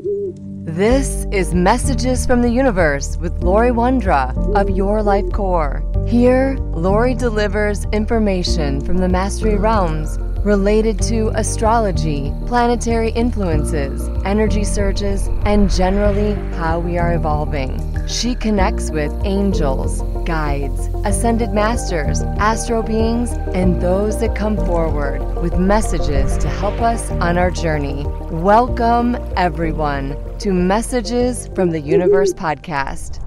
This is Messages from the Universe with Lori Wondra of Your Life Core. Here, Lori delivers information from the Mastery Realms related to astrology, planetary influences, energy surges, and generally how we are evolving. She connects with angels, guides, ascended masters, astro beings, and those that come forward with messages to help us on our journey. Welcome, everyone, to Messages from the Universe podcast.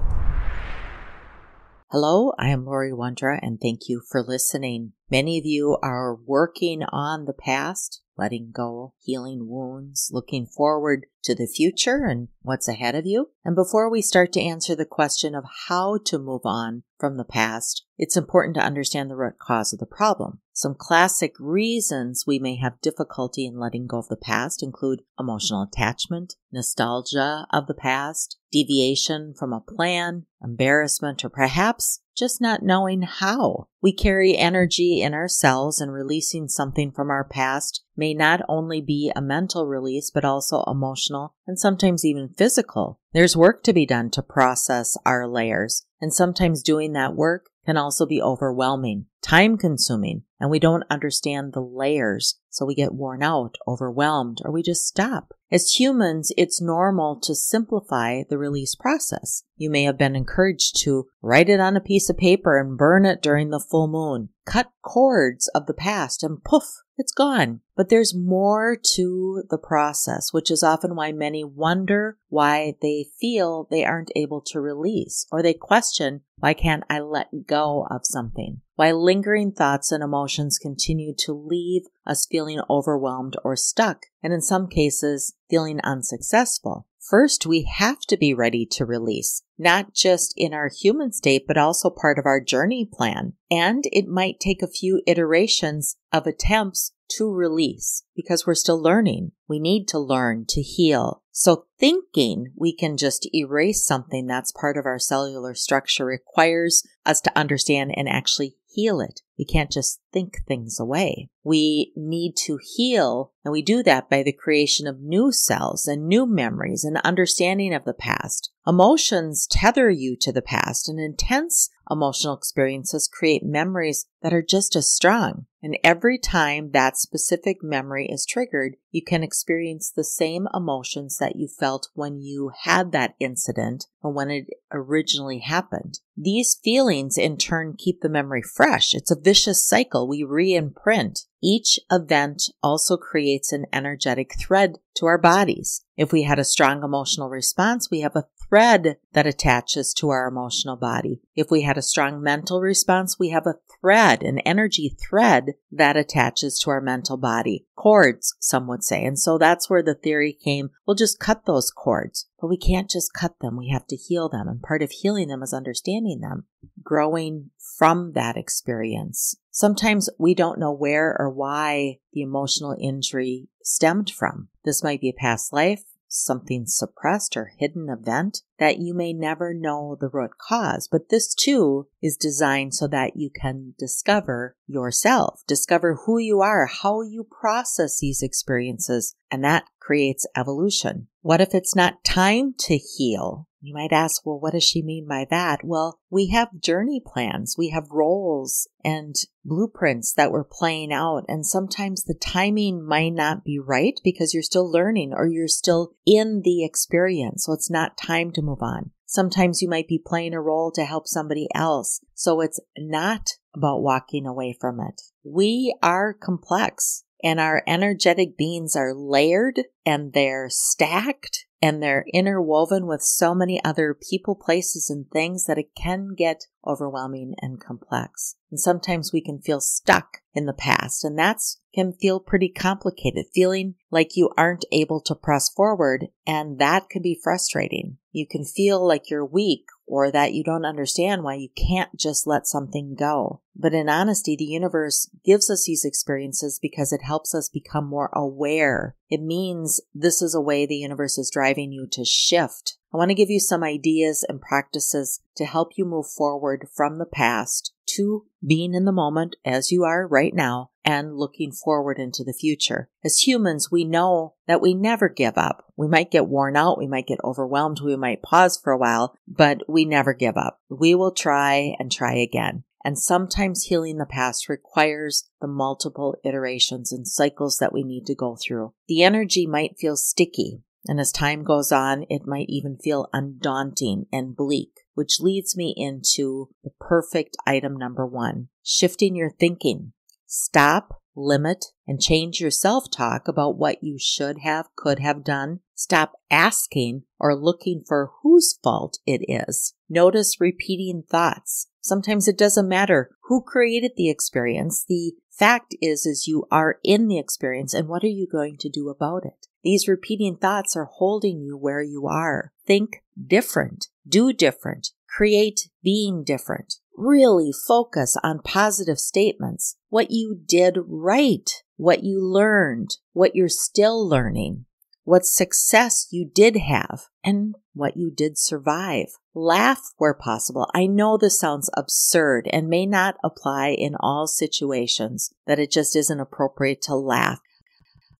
Hello, I am Lori Wondra, and thank you for listening. Many of you are working on the past, letting go, healing wounds, looking forward to the future and what's ahead of you. And before we start to answer the question of how to move on from the past, it's important to understand the root cause of the problem. Some classic reasons we may have difficulty in letting go of the past include emotional attachment, nostalgia of the past, deviation from a plan, embarrassment, or perhaps just not knowing how. We carry energy in our cells, and releasing something from our past may not only be a mental release, but also emotional and sometimes even physical. There's work to be done to process our layers, and sometimes doing that work can also be overwhelming, time-consuming, and we don't understand the layers, so we get worn out, overwhelmed, or we just stop. As humans, it's normal to simplify the release process. You may have been encouraged to write it on a piece of paper and burn it during the full moon. Cut cords of the past and poof, it's gone. But there's more to the process, which is often why many wonder why they feel they aren't able to release, or they question, why can't I let go of something? Why lingering thoughts and emotions continue to leave us feeling overwhelmed or stuck, and in some cases, feeling unsuccessful. First, we have to be ready to release, not just in our human state, but also part of our journey plan. And it might take a few iterations of attempts to release because we're still learning. We need to learn to heal. So thinking we can just erase something that's part of our cellular structure requires us to understand and actually heal it. We can't just think things away. We need to heal, and we do that by the creation of new cells and new memories and understanding of the past. Emotions tether you to the past, and intense emotional experiences create memories that are just as strong. And every time that specific memory is triggered, you can experience the same emotions that you felt when you had that incident or when it originally happened. These feelings in turn keep the memory fresh. It's a vicious cycle. We re-imprint. Each event also creates an energetic thread to our bodies. If we had a strong emotional response, we have a thread that attaches to our emotional body. If we had a strong mental response, we have a thread, an energy thread that attaches to our mental body. Cords, some would say. And so that's where the theory came, we'll just cut those cords. But we can't just cut them. We have to heal them. And part of healing them is understanding them, growing from that experience. Sometimes we don't know where or why the emotional injury stemmed from. This might be a past life, something suppressed or hidden event that you may never know the root cause. But this too is designed so that you can discover yourself, discover who you are, how you process these experiences, and that creates evolution. What if it's not time to heal? You might ask, well, what does she mean by that? Well, we have journey plans. We have roles and blueprints that we're playing out. And sometimes the timing might not be right because you're still learning or you're still in the experience. So it's not time to move on. Sometimes you might be playing a role to help somebody else. So it's not about walking away from it. We are complex. And our energetic beings are layered and they're stacked and they're interwoven with so many other people, places, and things that it can get overwhelming and complex. And sometimes we can feel stuck in the past, and that can feel pretty complicated, feeling like you aren't able to press forward, and that can be frustrating. You can feel like you're weak or that you don't understand why you can't just let something go. But in honesty, the universe gives us these experiences because it helps us become more aware. It means this is a way the universe is driving you to shift. I want to give you some ideas and practices to help you move forward from the past to being in the moment as you are right now and looking forward into the future. As humans, we know that we never give up. We might get worn out, we might get overwhelmed, we might pause for a while, but we never give up. We will try and try again. And sometimes healing the past requires the multiple iterations and cycles that we need to go through. The energy might feel sticky, and as time goes on, it might even feel undaunting and bleak, which leads me into the perfect item number 1, shifting your thinking. Stop, limit, and change your self-talk about what you should have, could have done. Stop asking or looking for whose fault it is. Notice repeating thoughts. Sometimes it doesn't matter who created the experience. The fact is you are in the experience, and what are you going to do about it? These repeating thoughts are holding you where you are. Think different, do different, create being different. Really focus on positive statements, what you did right, what you learned, what you're still learning, what success you did have, and what you did survive. Laugh where possible. I know this sounds absurd and may not apply in all situations, that it just isn't appropriate to laugh.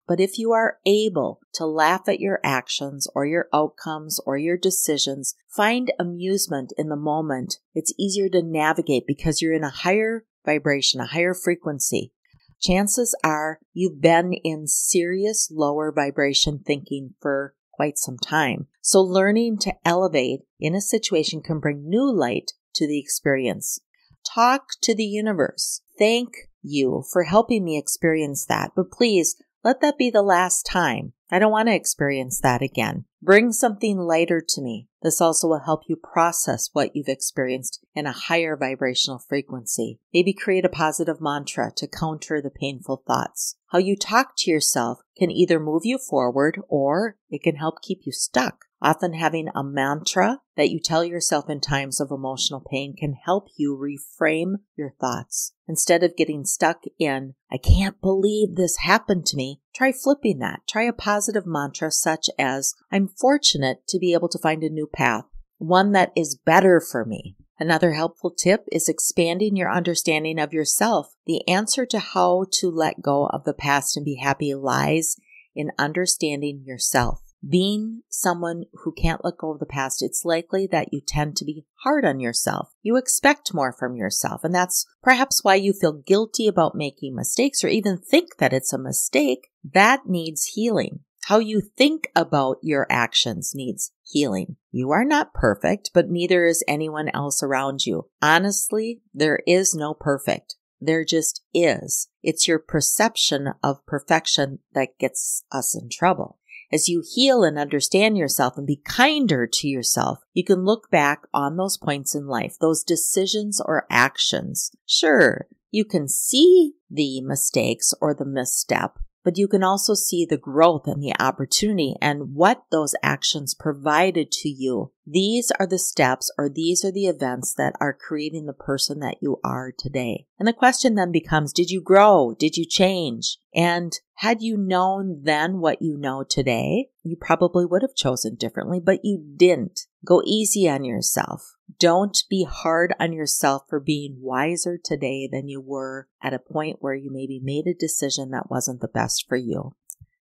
But if you are able to laugh at your actions or your outcomes or your decisions, find amusement in the moment, it's easier to navigate because you're in a higher vibration, a higher frequency. Chances are you've been in serious lower vibration thinking for quite some time. So learning to elevate in a situation can bring new light to the experience. Talk to the universe. Thank you for helping me experience that, but please, let that be the last time. I don't want to experience that again. Bring something lighter to me. This also will help you process what you've experienced in a higher vibrational frequency. Maybe create a positive mantra to counter the painful thoughts. How you talk to yourself can either move you forward or it can help keep you stuck. Often having a mantra that you tell yourself in times of emotional pain can help you reframe your thoughts. Instead of getting stuck in, I can't believe this happened to me, try flipping that. Try a positive mantra such as, I'm fortunate to be able to find a new path, one that is better for me. Another helpful tip is expanding your understanding of yourself. The answer to how to let go of the past and be happy lies in understanding yourself. Being someone who can't let go of the past, it's likely that you tend to be hard on yourself. You expect more from yourself, and that's perhaps why you feel guilty about making mistakes or even think that it's a mistake. That needs healing. How you think about your actions needs healing. You are not perfect, but neither is anyone else around you. Honestly, there is no perfect. There just is. It's your perception of perfection that gets us in trouble. As you heal and understand yourself and be kinder to yourself, you can look back on those points in life, those decisions or actions. Sure, you can see the mistakes or the misstep, but you can also see the growth and the opportunity and what those actions provided to you. These are the steps or these are the events that are creating the person that you are today. And the question then becomes, did you grow? Did you change? And had you known then what you know today, you probably would have chosen differently, but you didn't. Go easy on yourself. Don't be hard on yourself for being wiser today than you were at a point where you maybe made a decision that wasn't the best for you.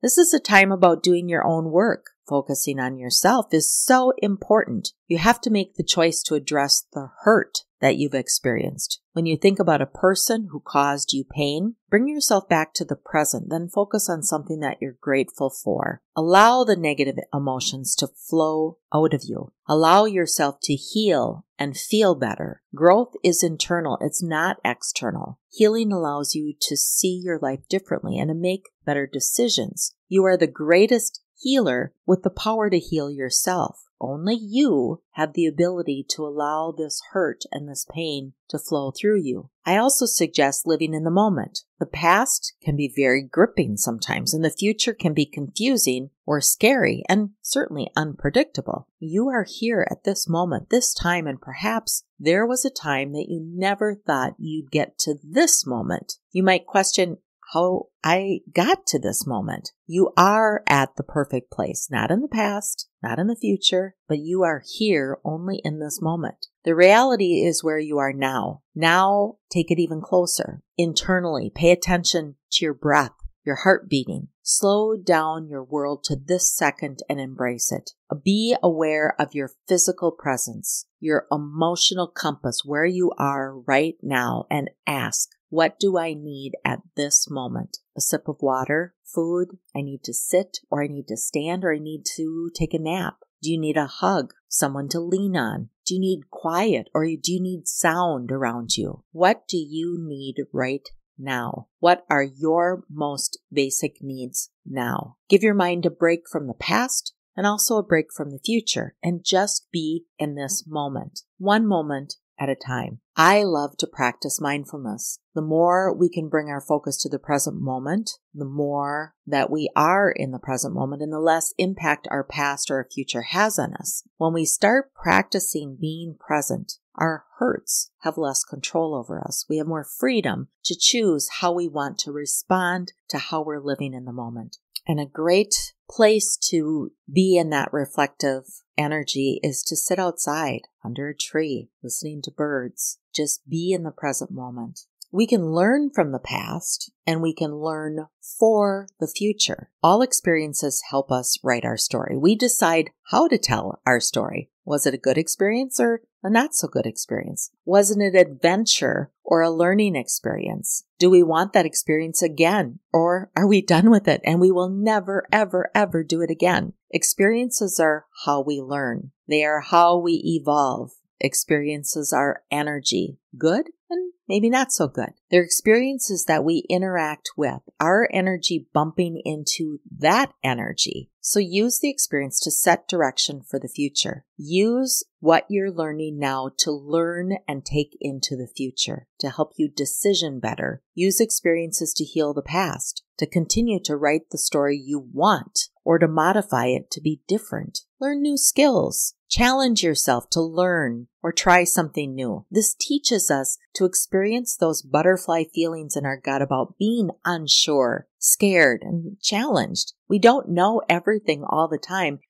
This is a time about doing your own work. Focusing on yourself is so important. You have to make the choice to address the hurt that you've experienced. When you think about a person who caused you pain, bring yourself back to the present, then focus on something that you're grateful for. Allow the negative emotions to flow out of you. Allow yourself to heal and feel better. Growth is internal, it's not external. Healing allows you to see your life differently and to make better decisions. You are the greatest healer with the power to heal yourself. Only you have the ability to allow this hurt and this pain to flow through you. I also suggest living in the moment. The past can be very gripping sometimes, and the future can be confusing or scary and certainly unpredictable. You are here at this moment, this time, and perhaps there was a time that you never thought you'd get to this moment. You might question how I got to this moment. You are at the perfect place, not in the past, not in the future, but you are here only in this moment. The reality is where you are now. Now, take it even closer. Internally, pay attention to your breath, your heart beating. Slow down your world to this second and embrace it. Be aware of your physical presence, your emotional compass, where you are right now, and ask, what do I need at this moment? A sip of water, food, I need to sit, or I need to stand, or I need to take a nap. Do you need a hug, someone to lean on? Do you need quiet, or do you need sound around you? What do you need right now? What are your most basic needs now? Give your mind a break from the past and also a break from the future, and just be in this moment, one moment at a time. I love to practice mindfulness. The more we can bring our focus to the present moment, the more that we are in the present moment and the less impact our past or our future has on us. When we start practicing being present, our hurts have less control over us. We have more freedom to choose how we want to respond to how we're living in the moment. And a great place to be in that reflective energy is to sit outside under a tree, listening to birds. Just be in the present moment. We can learn from the past and we can learn for the future. All experiences help us write our story. We decide how to tell our story. Was it a good experience or a not so good experience? Was it an adventure or a learning experience? Do we want that experience again, or are we done with it and we will never, ever, ever do it again? Experiences are how we learn. They are how we evolve. Experiences are energy, good and maybe not so good. They're experiences that we interact with, our energy bumping into that energy. So use the experience to set direction for the future. Use what you're learning now to learn and take into the future, to help you decision better. Use experiences to heal the past, to continue to write the story you want, or to modify it to be different. Learn new skills. Challenge yourself to learn or try something new. This teaches us to experience those butterfly feelings in our gut about being unsure, scared, and challenged. We don't know everything all the time.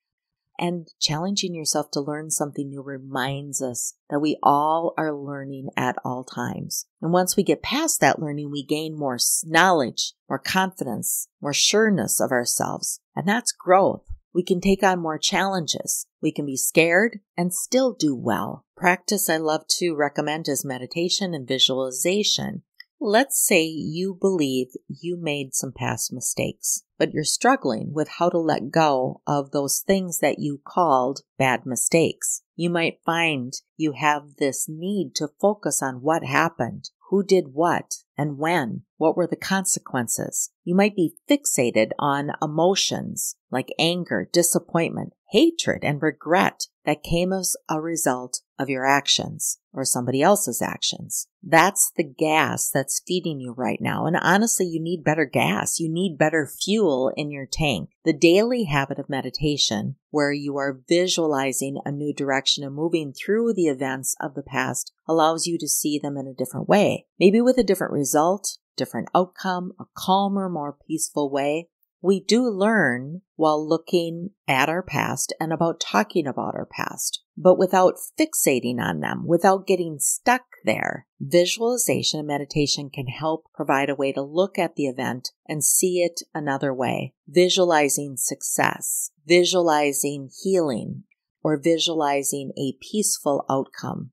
And challenging yourself to learn something new reminds us that we all are learning at all times. And once we get past that learning, we gain more knowledge, more confidence, more sureness of ourselves. And that's growth. We can take on more challenges. We can be scared and still do well. Practice I love to recommend is meditation and visualization. Let's say you believe you made some past mistakes, but you're struggling with how to let go of those things that you called bad mistakes. You might find you have this need to focus on what happened, who did what, and when. What were the consequences? You might be fixated on emotions like anger, disappointment, hatred, and regret that came as a result of your actions or somebody else's actions. That's the gas that's feeding you right now. And honestly, you need better gas. You need better fuel in your tank. The daily habit of meditation, where you are visualizing a new direction and moving through the events of the past, allows you to see them in a different way, maybe with a different result, different outcome, a calmer, more peaceful way. We do learn while looking at our past and about talking about our past, but without fixating on them, without getting stuck there. Visualization and meditation can help provide a way to look at the event and see it another way. Visualizing success, visualizing healing, or visualizing a peaceful outcome.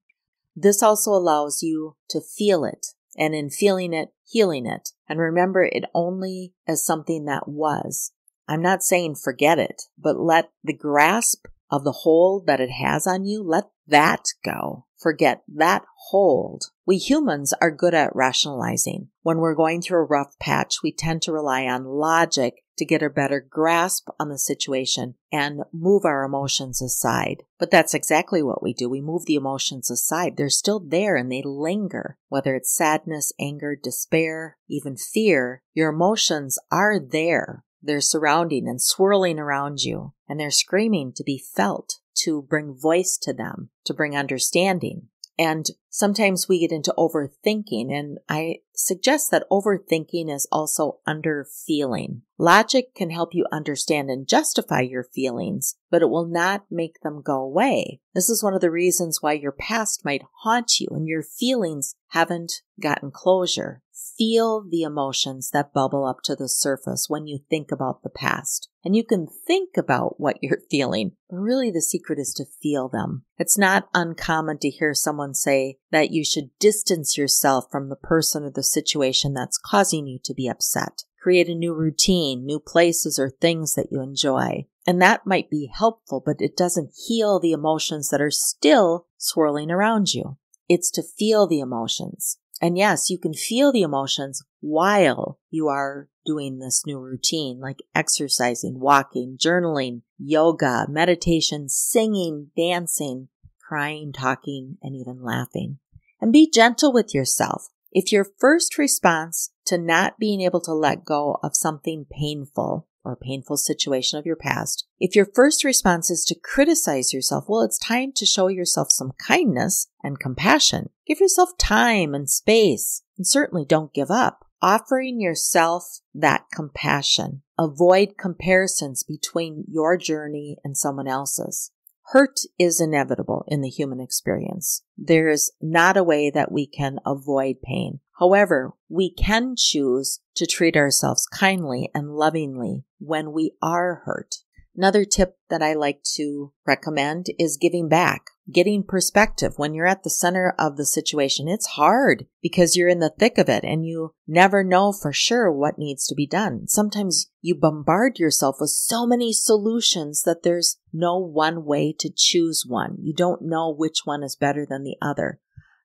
This also allows you to feel it, and in feeling it, healing it. And remember it only as something that was. I'm not saying forget it, but let the grasp of the hold that it has on you, let that go. Forget that hold. We humans are good at rationalizing. When we're going through a rough patch, we tend to rely on logic to get a better grasp on the situation and move our emotions aside. But that's exactly what we do. We move the emotions aside. They're still there and they linger. Whether it's sadness, anger, despair, even fear, your emotions are there. They're surrounding and swirling around you, and they're screaming to be felt, to bring voice to them, to bring understanding. And sometimes we get into overthinking, and I suggest that overthinking is also underfeeling. Logic can help you understand and justify your feelings, but it will not make them go away. This is one of the reasons why your past might haunt you and your feelings haven't gotten closure. Feel the emotions that bubble up to the surface when you think about the past. And you can think about what you're feeling, but really the secret is to feel them. It's not uncommon to hear someone say that you should distance yourself from the person or the situation that's causing you to be upset. Create a new routine, new places or things that you enjoy. And that might be helpful, but it doesn't heal the emotions that are still swirling around you. It's to feel the emotions. And yes, you can feel the emotions while you are doing this new routine, like exercising, walking, journaling, yoga, meditation, singing, dancing, crying, talking, and even laughing. And be gentle with yourself. If your first response to not being able to let go of something painful or a painful situation of your past, if your first response is to criticize yourself, well, it's time to show yourself some kindness and compassion. Give yourself time and space, and certainly don't give up. Offering yourself that compassion. Avoid comparisons between your journey and someone else's. Hurt is inevitable in the human experience. There is not a way that we can avoid pain. However, we can choose to treat ourselves kindly and lovingly when we are hurt. Another tip that I like to recommend is giving back, getting perspective. When you're at the center of the situation, it's hard because you're in the thick of it and you never know for sure what needs to be done. Sometimes you bombard yourself with so many solutions that there's no one way to choose one. You don't know which one is better than the other.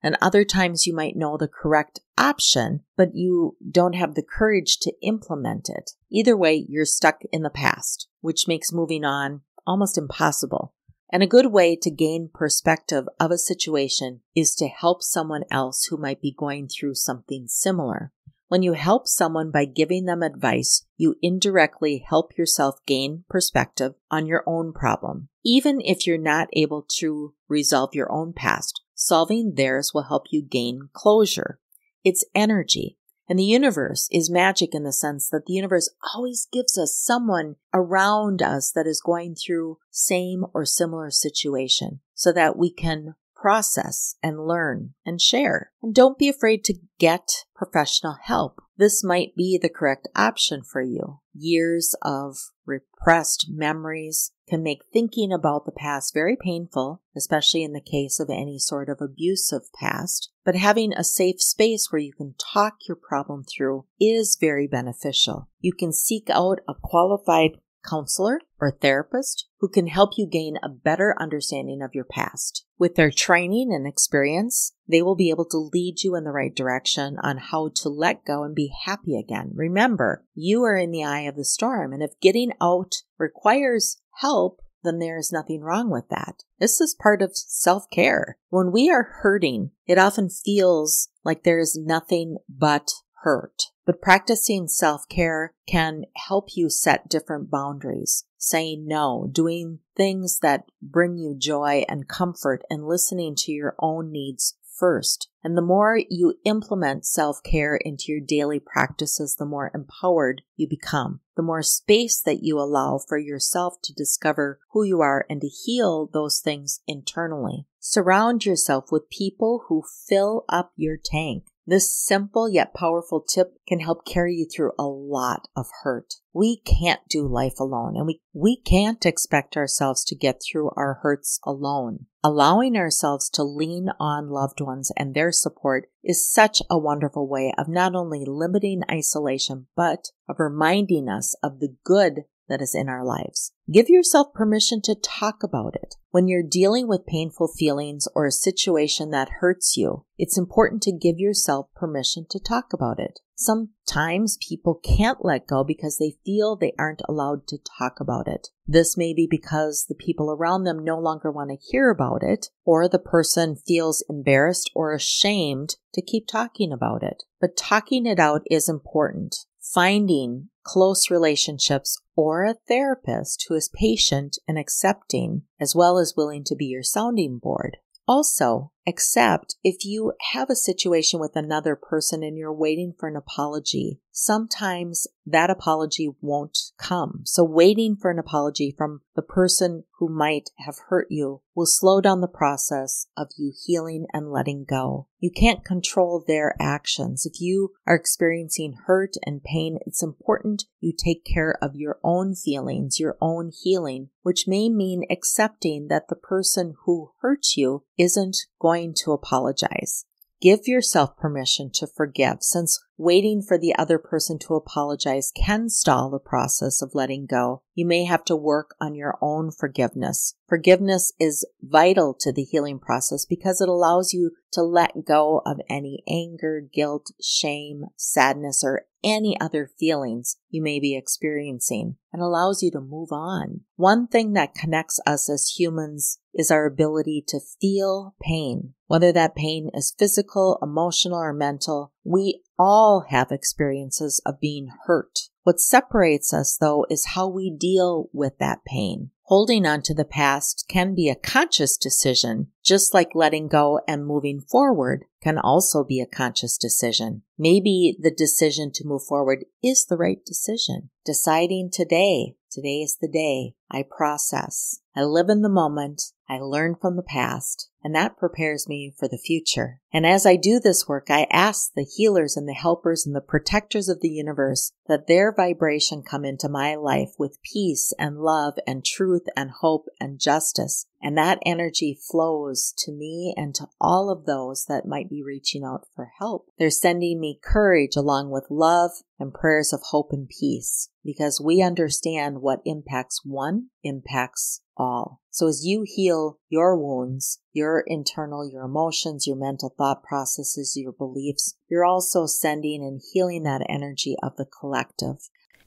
And other times you might know the correct option, but you don't have the courage to implement it. Either way, you're stuck in the past, which makes moving on almost impossible. And a good way to gain perspective of a situation is to help someone else who might be going through something similar. When you help someone by giving them advice, you indirectly help yourself gain perspective on your own problem. Even if you're not able to resolve your own past, solving theirs will help you gain closure. It's energy. And the universe is magic in the sense that the universe always gives us someone around us that is going through same or similar situation so that we can process and learn and share. And don't be afraid to get professional help. This might be the correct option for you. Years of repressed memories can make thinking about the past very painful, especially in the case of any sort of abusive past. But having a safe space where you can talk your problem through is very beneficial. You can seek out a qualified counselor or therapist who can help you gain a better understanding of your past. With their training and experience, they will be able to lead you in the right direction on how to let go and be happy again. Remember, you are in the eye of the storm, and if getting out requires help, then there is nothing wrong with that. This is part of self-care. When we are hurting, it often feels like there is nothing but hurt. But practicing self-care can help you set different boundaries, saying no, doing things that bring you joy and comfort, and listening to your own needs first. And the more you implement self-care into your daily practices, the more empowered you become. The more space that you allow for yourself to discover who you are and to heal those things internally. Surround yourself with people who fill up your tank. This simple yet powerful tip can help carry you through a lot of hurt. We can't do life alone, and we can't expect ourselves to get through our hurts alone. Allowing ourselves to lean on loved ones and their support is such a wonderful way of not only limiting isolation, but of reminding us of the good that is in our lives. Give yourself permission to talk about it. When you're dealing with painful feelings or a situation that hurts you, it's important to give yourself permission to talk about it. Sometimes people can't let go because they feel they aren't allowed to talk about it. This may be because the people around them no longer want to hear about it, or the person feels embarrassed or ashamed to keep talking about it. But talking it out is important. Finding close relationships or a therapist who is patient and accepting, as well as willing to be your sounding board. Also, Except if you have a situation with another person and you're waiting for an apology, sometimes that apology won't come. So waiting for an apology from the person who might have hurt you will slow down the process of you healing and letting go. You can't control their actions. If you are experiencing hurt and pain, it's important you take care of your own feelings, your own healing, which may mean accepting that the person who hurt you isn't going to apologize. Give yourself permission to forgive, since waiting for the other person to apologize can stall the process of letting go. You may have to work on your own forgiveness. Forgiveness is vital to the healing process because it allows you to let go of any anger, guilt, shame, sadness, or any other feelings you may be experiencing, and allows you to move on. One thing that connects us as humans is our ability to feel pain. Whether that pain is physical, emotional, or mental, we all have experiences of being hurt. What separates us, though, is how we deal with that pain. Holding on to the past can be a conscious decision, just like letting go and moving forward can also be a conscious decision. Maybe the decision to move forward is the right decision. Deciding today is the day I process. I live in the moment. I learn from the past, and that prepares me for the future. And as I do this work, I ask the healers and the helpers and the protectors of the universe that their vibration come into my life with peace and love and truth and hope and justice. And that energy flows to me and to all of those that might be reaching out for help. They're sending me courage along with love and prayers of hope and peace, because we understand what impacts one impacts all. So as you heal your wounds, your internal, your emotions, your mental thought processes, your beliefs, you're also sending and healing that energy of the collective.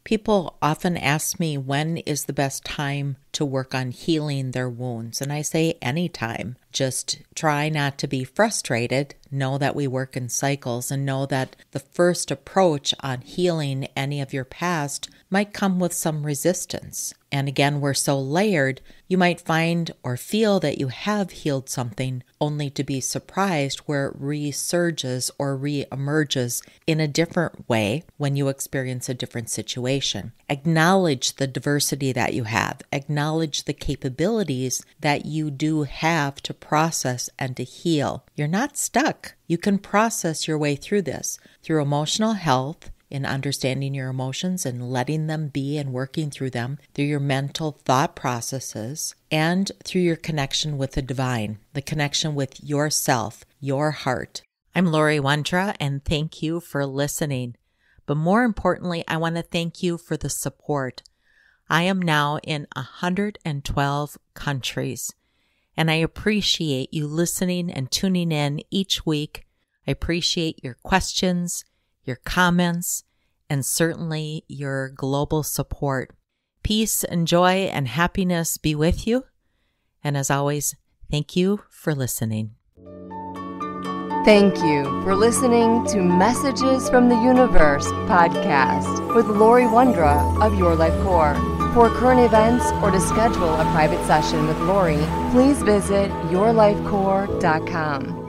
People often ask me, when is the best time to work on healing their wounds? And I say anytime. Just try not to be frustrated. Know that we work in cycles, and know that the first approach on healing any of your past might come with some resistance. And again, we're so layered, you might find or feel that you have healed something only to be surprised where it resurges or reemerges in a different way when you experience a different situation. Acknowledge the diversity that you have. Acknowledge the capabilities that you do have to process and to heal. You're not stuck. You can process your way through this through emotional health, in understanding your emotions and letting them be and working through them, through your mental thought processes, and through your connection with the divine, the connection with yourself, your heart. I'm Lori Wondra, and thank you for listening. But more importantly, I want to thank you for the support. I am now in 112 countries, and I appreciate you listening and tuning in each week. I appreciate your questions, your comments, and certainly your global support. Peace and joy and happiness be with you. And as always, thank you for listening. Thank you for listening to Messages from the Universe podcast with Lori Wondra of Your Life Core. For current events or to schedule a private session with Lori, please visit yourlifecore.com.